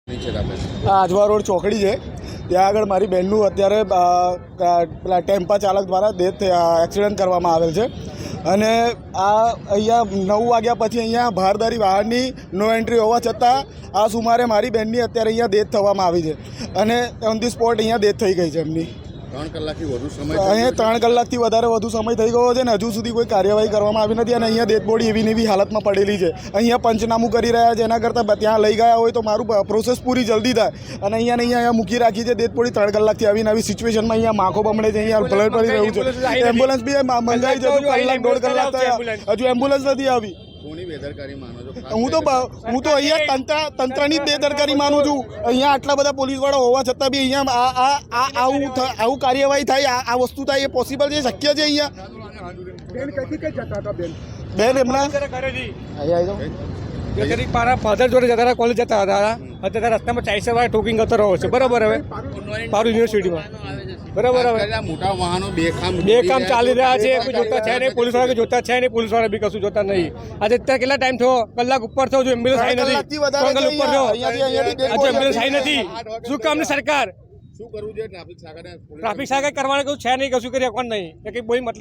Ajwa road ચોકડી છે, ત્યાં આગળ મારી બહેનનું અત્યારે પેલા ટેમ્પા ચાલક દ્વારા એક્સિડન્ટ કરવામાં આવેલ છે અને આ અહીંયા 9 વાગ્યા પછી અહીંયા ભારદારી વાહનની નો એન્ટ્રી હોવા છતાં આ સુમારે મારી બહેનની અત્યારે અહીંયા ડેથ થવામાં આવી છે અને ઓન ધી સ્પોટ અહીંયા ડેથ થઈ ગઈ છે એમની। 3 કલાકથી વધુ સમય અહીંયા 3 કલાકથી વધારે વધુ સમય થઈ ગયો છે ને હજુ સુધી કોઈ કાર્યવાહી કરવામાં આવી નથી અને અહીંયા ડેડ બોડી એવી ને એવી હાલતમાં પડેલી છે। અહીંયા પંચનામું કરી રહ્યા છે, એના કરતાં ત્યાં લઈ ગયા હોય તો મારું પ્રોસેસ પૂરી જલ્દી થાય અને અહીંયા મૂકી રાખી છે ડેડ બોડી 3 કલાકથી આવીને આવી સિચ્યુએશનમાં અહીંયા માખો બમણે છે, અહીંયા બ્લડ પડી રહ્યું છે। એમ્બ્યુલન્સ બી મંગાવી છે, કલાક 1.5 કલાક થયા હજુ એમ્બ્યુલન્સ નથી આવી। કોની બેદરકારી માનો છો? હું તો અહીંયા તંત્રની જ બેદરકારી માનું છું। અહીંયા આટલા બધા પોલીસવાળા હોવા છતાં બી અહીંયા આવું કાર્યવાહી થાય, આ વસ્તુ થાય એ પોસિબલ છે, શક્ય છે? અહીંયા બેન એમના મારા ફાધર જોડે જતા હતા, કોલેજ જતા હતા, અત્યારે રસ્તામાં ચાઈસર વાળા ટોકિંગ કરતો રહ્યો છે, બરાબર? હવે પારૂલ યુનિવર્સિટીમાં બરાબર, હવે મોટા વાહનો બેકામ ચાલી રહ્યા છે, કોઈ જોતા છે નહીં, પોલીસ વાળા જોતા છે નહીં, પોલીસ વાળા બી કશું જોતા નહીં। આજે અત્યારે કેટલા ટાઈમ થયો? કલાક ઉપર થયો, જો એમ્બ્યુલન્સ આવી નથી, ઉપર થયો, હજુ એમ્બ્યુલન્સ આવી નથી। શું કામની સરકાર? શું કરવું જોઈએ? ટ્રાફિક શાખાને કરવાનું કશું છે નહીં, કશું કરી કોણ નહીં, એ કંઈ કોઈ મતલબ